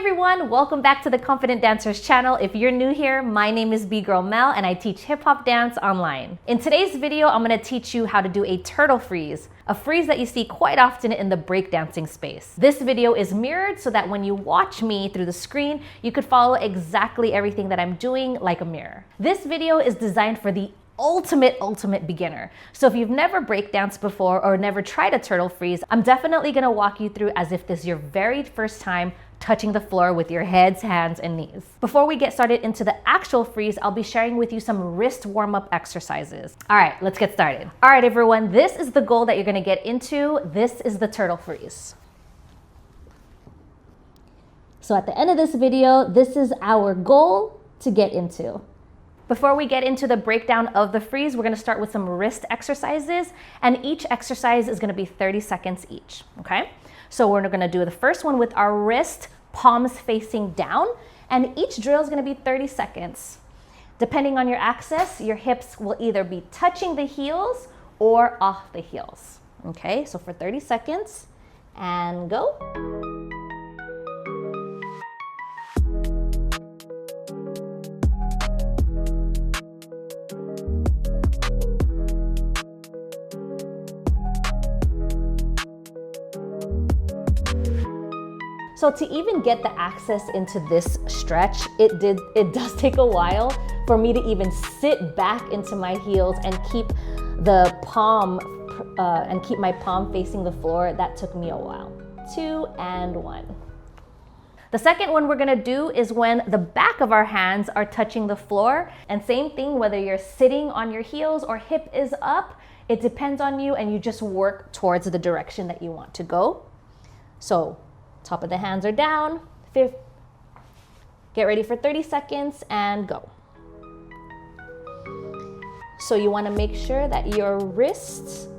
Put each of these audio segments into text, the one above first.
everyone, welcome back to the Confident Dancers channel. If you're new here, my name is B-Girl Mel and I teach hip-hop dance online. In today's video, I'm going to teach you how to do a turtle freeze, a freeze that you see quite often in the breakdancing space. This video is mirrored so that when you watch me through the screen, you could follow exactly everything that I'm doing like a mirror. This video is designed for the ultimate beginner. So if you've never breakdanced before or never tried a turtle freeze, I'm definitely gonna walk you through as if this is your very first time touching the floor with your heads, hands, and knees. Before we get started into the actual freeze, I'll be sharing with you some wrist warm-up exercises. All right, let's get started. All right, everyone, this is the goal that you're gonna get into. This is the turtle freeze. So at the end of this video, this is our goal to get into. Before we get into the breakdown of the freeze, we're gonna start with some wrist exercises, and each exercise is gonna be 30 seconds each, okay? So we're gonna do the first one with our wrist, palms facing down, and each drill is gonna be 30 seconds. Depending on your access, your hips will either be touching the heels or off the heels, okay? So for 30 seconds, and go. So to even get the access into this stretch, it does take a while for me to even sit back into my heels and keep the palm keep my palm facing the floor. That took me a while. 2 and 1. The second one we're gonna do is when the back of our hands are touching the floor, and same thing whether you're sitting on your heels or hip is up, it depends on you, and you just work towards the direction that you want to go. So top of the hands are down. Get ready for 30 seconds and go. So you want to make sure that your wrists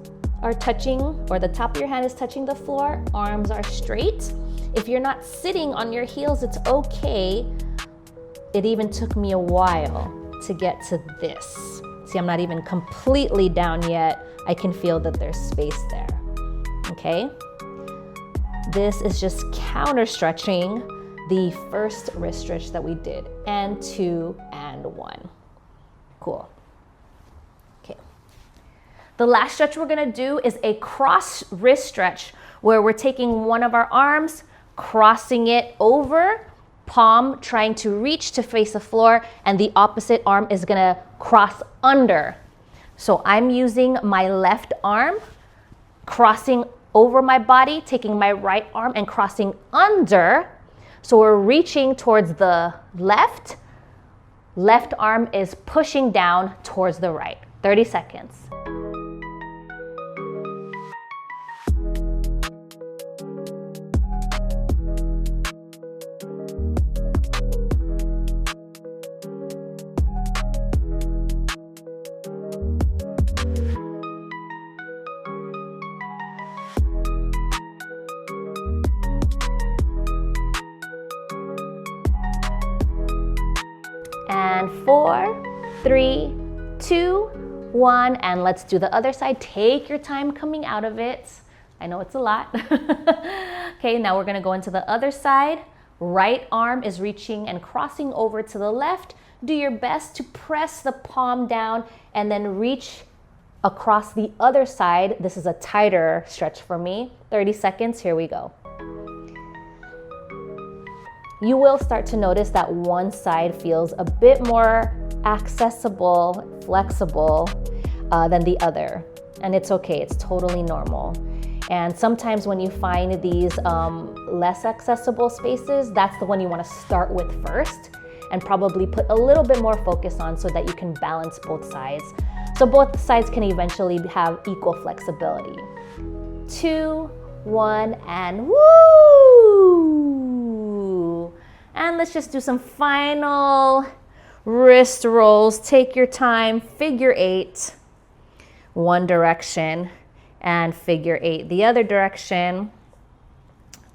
are touching, or the top of your hand is touching the floor, arms are straight. If you're not sitting on your heels, it's okay. It even took me a while to get to this. See, I'm not even completely down yet. I can feel that there's space there, okay? This is just counter stretching the first wrist stretch that we did. And 2 and 1. Cool. Okay. The last stretch we're gonna do is a cross wrist stretch where we're taking one of our arms, crossing it over, palm trying to reach to face the floor, and the opposite arm is gonna cross under. So I'm using my left arm, crossing over my body, taking my right arm and crossing under. So we're reaching towards the left. Left arm is pushing down towards the right. 30 seconds. And 4, 3, 2, 1, and let's do the other side. Take your time coming out of it. I know it's a lot. Okay, now we're gonna go into the other side. Right arm is reaching and crossing over to the left. Do your best to press the palm down and then reach across the other side. This is a tighter stretch for me. 30 seconds, here we go. You will start to notice that one side feels a bit more accessible, flexible than the other. And it's okay, it's totally normal. And sometimes when you find these less accessible spaces, that's the one you want to start with first and probably put a little bit more focus on so that you can balance both sides. So both sides can eventually have equal flexibility. 2, 1, and woo! And let's just do some final wrist rolls. Take your time, figure 8, one direction, and figure 8 the other direction.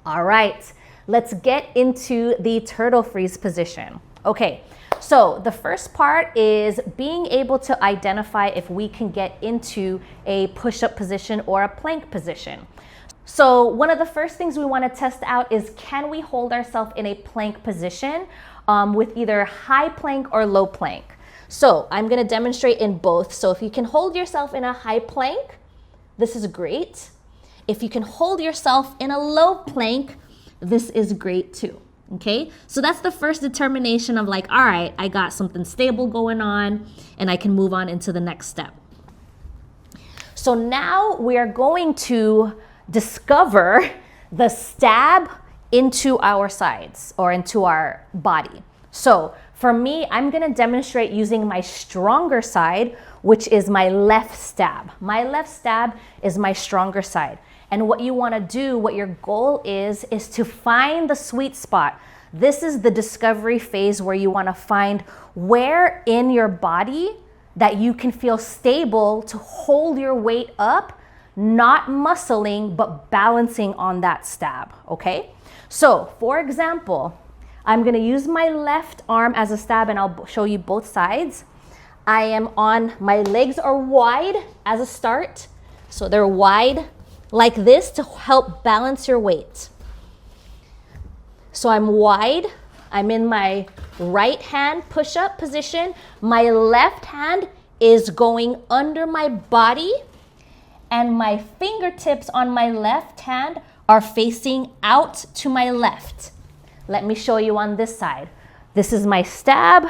All right, let's get into the turtle freeze position. Okay, so the first part is being able to identify if we can get into a push-up position or a plank position. So one of the first things we want to test out is, can we hold ourselves in a plank position with either high plank or low plank? So I'm going to demonstrate in both. So if you can hold yourself in a high plank, this is great. If you can hold yourself in a low plank, this is great too. Okay, so that's the first determination of like, all right, I got something stable going on and I can move on into the next step. So now we are going to discover the stab into our sides or into our body. So for me, I'm going to demonstrate using my stronger side, which is my left stab. My left stab is my stronger side. And what you want to do, what your goal is to find the sweet spot. This is the discovery phase where you want to find where in your body that you can feel stable to hold your weight up, not muscling, but balancing on that stab, okay? So, for example, I'm going to use my left arm as a stab and I'll show you both sides. I am on, my legs are wide as a start. So they're wide like this to help balance your weight. So I'm wide. I'm in my right hand push-up position. My left hand is going under my body and my fingertips on my left hand are facing out to my left. Let me show you on this side. This is my stab.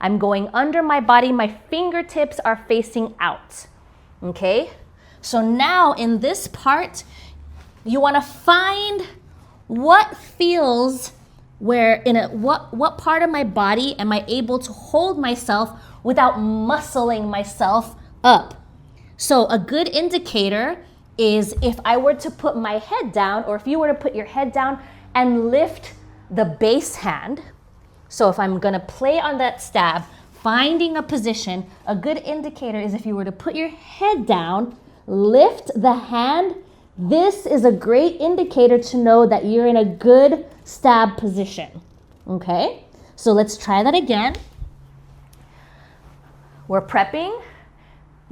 I'm going under my body. My fingertips are facing out. Okay? So now in this part, you want to find what feels where what part of my body am I able to hold myself without muscling myself up. So a good indicator is if I were to put my head down, or if you were to put your head down and lift the base hand. So if I'm going to play on that stab, finding a position, a good indicator is if you were to put your head down, lift the hand, this is a great indicator to know that you're in a good stab position. Okay? So let's try that again. We're prepping,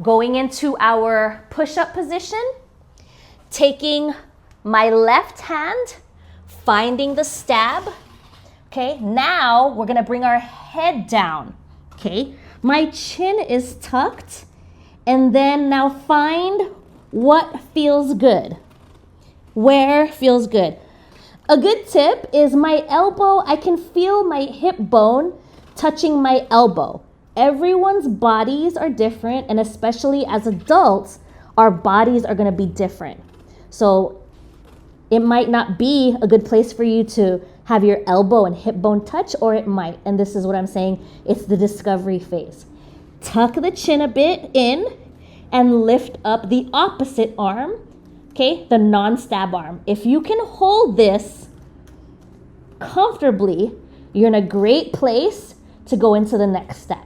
going into our push-up position, taking my left hand, finding the stab. Okay, now we're gonna bring our head down. Okay, my chin is tucked, and then now find what feels good. Where feels good. A good tip is my elbow, I can feel my hip bone touching my elbow. Everyone's bodies are different, and especially as adults, our bodies are gonna be different. So it might not be a good place for you to have your elbow and hip bone touch, or it might. And this is what I'm saying, it's the discovery phase. Tuck the chin a bit in and lift up the opposite arm, okay, the non-stab arm. If you can hold this comfortably, you're in a great place to go into the next step.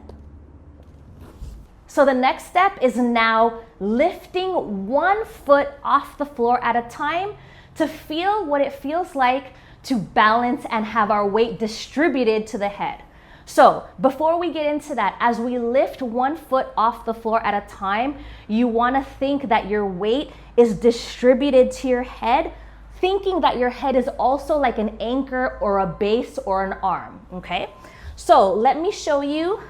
So the next step is now lifting one foot off the floor at a time to feel what it feels like to balance and have our weight distributed to the head. So before we get into that, as we lift one foot off the floor at a time, you want to think that your weight is distributed to your head, thinking that your head is also like an anchor or a base or an arm, okay? So let me show you.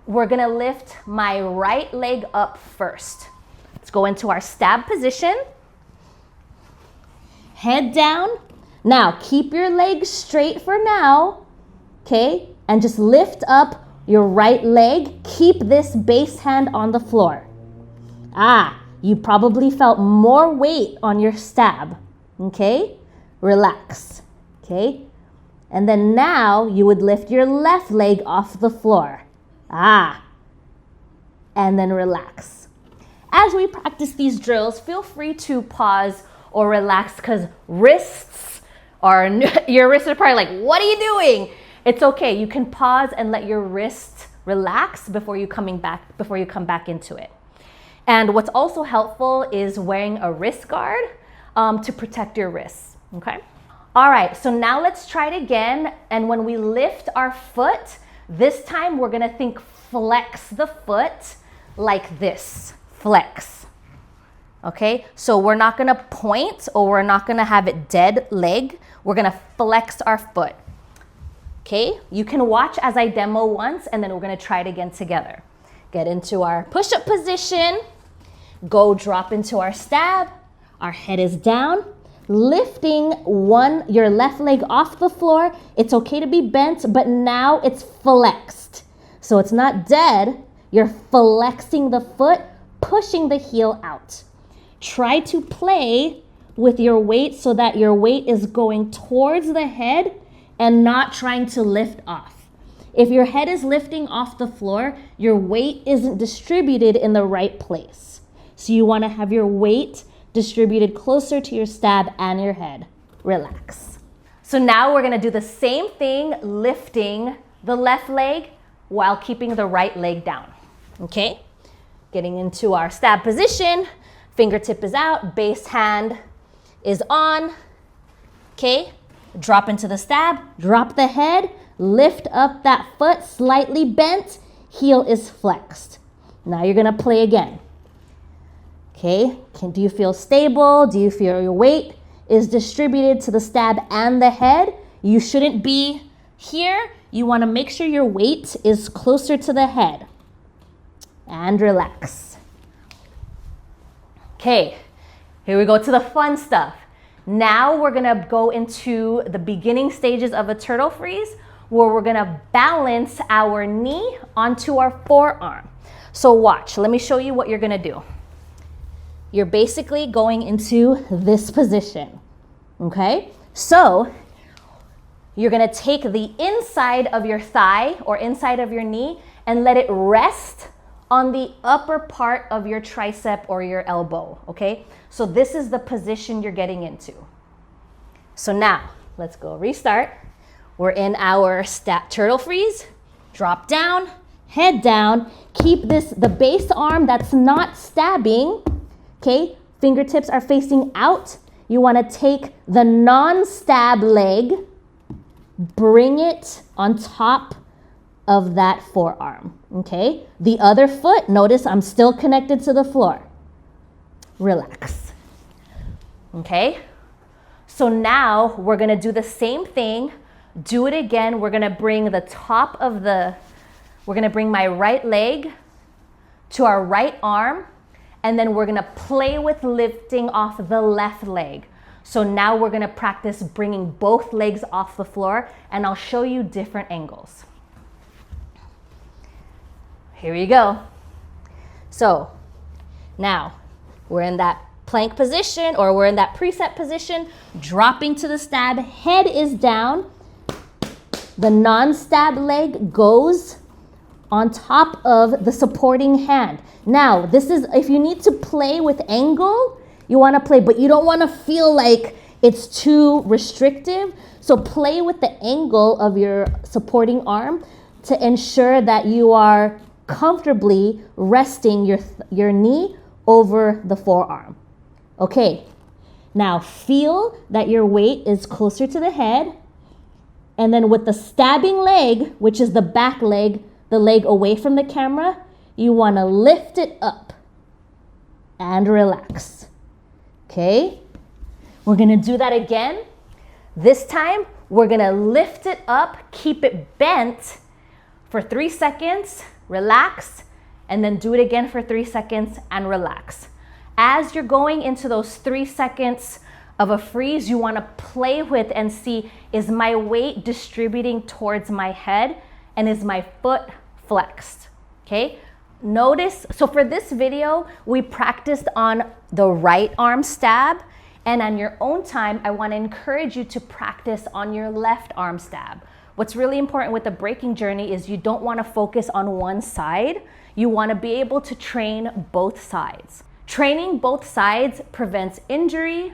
We're gonna lift my right leg up first. Let's go into our stab position. Head down. Now, keep your legs straight for now, okay? And just lift up your right leg. Keep this base hand on the floor. You probably felt more weight on your stab, okay? Relax, okay? And then now you would lift your left leg off the floor. And then relax. As we practice these drills, feel free to pause or relax, because your wrists are probably like, what are you doing? It's okay. You can pause and let your wrists relax before you come back into it. And what's also helpful is wearing a wrist guard to protect your wrists. Okay. All right. So now let's try it again. And when we lift our foot, this time we're gonna think flex the foot like this. Flex. Okay, so we're not gonna point or we're not gonna have it dead leg. We're gonna flex our foot. Okay, you can watch as I demo once and then we're gonna try it again together. Get into our push-up position, go drop into our stab. Our head is down, lifting your left leg off the floor. It's okay to be bent, but now it's flexed. So it's not dead, you're flexing the foot, pushing the heel out. Try to play with your weight so that your weight is going towards the head and not trying to lift off. If your head is lifting off the floor, your weight isn't distributed in the right place. So you want to have your weight distributed closer to your stab and your head. Relax. So now we're going to do the same thing, lifting the left leg while keeping the right leg down. Okay? Getting into our stab position. Fingertip is out, base hand is on. Okay, drop into the stab, drop the head, lift up that foot, slightly bent, heel is flexed. Now you're gonna play again. Okay, do you feel stable? Do you feel your weight is distributed to the stab and the head? You shouldn't be here. You wanna make sure your weight is closer to the head. And relax. Okay, here we go to the fun stuff. Now we're gonna go into the beginning stages of a turtle freeze where we're gonna balance our knee onto our forearm. So watch, let me show you what you're gonna do. You're basically going into this position, okay? So you're gonna take the inside of your thigh or inside of your knee and let it rest on the upper part of your tricep or your elbow, okay? So this is the position you're getting into. So now, let's go restart. We're in our turtle freeze. Drop down, head down. Keep the base arm that's not stabbing, okay? Fingertips are facing out. You wanna take the non-stab leg, bring it on top of that forearm, okay? The other foot, notice I'm still connected to the floor. Relax, okay? So now we're gonna do the same thing. Do it again. We're gonna bring we're gonna bring my right leg to our right arm, and then we're gonna play with lifting off the left leg. So now we're gonna practice bringing both legs off the floor, and I'll show you different angles. Here we go. So now we're in that plank position or we're in that preset position, dropping to the stab, head is down. The non-stab leg goes on top of the supporting hand. Now, this is, if you need to play with angle, you wanna play, but you don't wanna feel like it's too restrictive. So play with the angle of your supporting arm to ensure that you are comfortably resting your knee over the forearm. Okay, now feel that your weight is closer to the head, and then with the stabbing leg, which is the back leg, the leg away from the camera, you want to lift it up and relax. Okay, we're gonna do that again. This time, we're gonna lift it up, keep it bent for 3 seconds, relax, and then do it again for 3 seconds and relax. As you're going into those 3 seconds of a freeze, you want to play with and see, is my weight distributing towards my head and is my foot flexed? Okay, notice, so for this video, we practiced on the right arm stab, and on your own time, I want to encourage you to practice on your left arm stab. What's really important with the breaking journey is you don't want to focus on one side. You want to be able to train both sides. Training both sides prevents injury,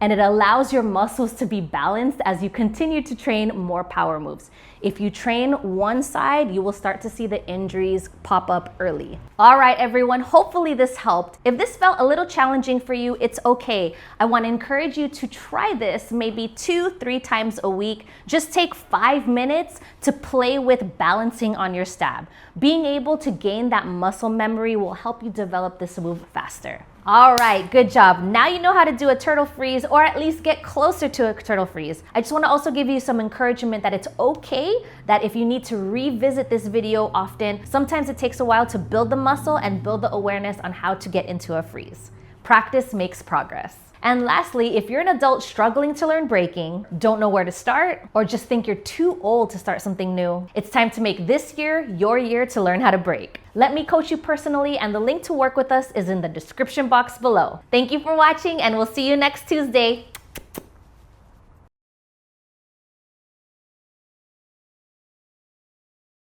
and it allows your muscles to be balanced as you continue to train more power moves. If you train one side, you will start to see the injuries pop up early. All right, everyone, hopefully this helped. If this felt a little challenging for you, it's okay. I want to encourage you to try this maybe 2-3 times a week. Just take 5 minutes to play with balancing on your stab. Being able to gain that muscle memory will help you develop this move faster. All right, good job. Now you know how to do a turtle freeze, or at least get closer to a turtle freeze. I just want to also give you some encouragement that it's okay that if you need to revisit this video often, sometimes it takes a while to build the muscle and build the awareness on how to get into a freeze. Practice makes progress. And lastly, if you're an adult struggling to learn breaking, don't know where to start, or just think you're too old to start something new, it's time to make this year your year to learn how to break. Let me coach you personally, and the link to work with us is in the description box below. Thank you for watching, and we'll see you next Tuesday.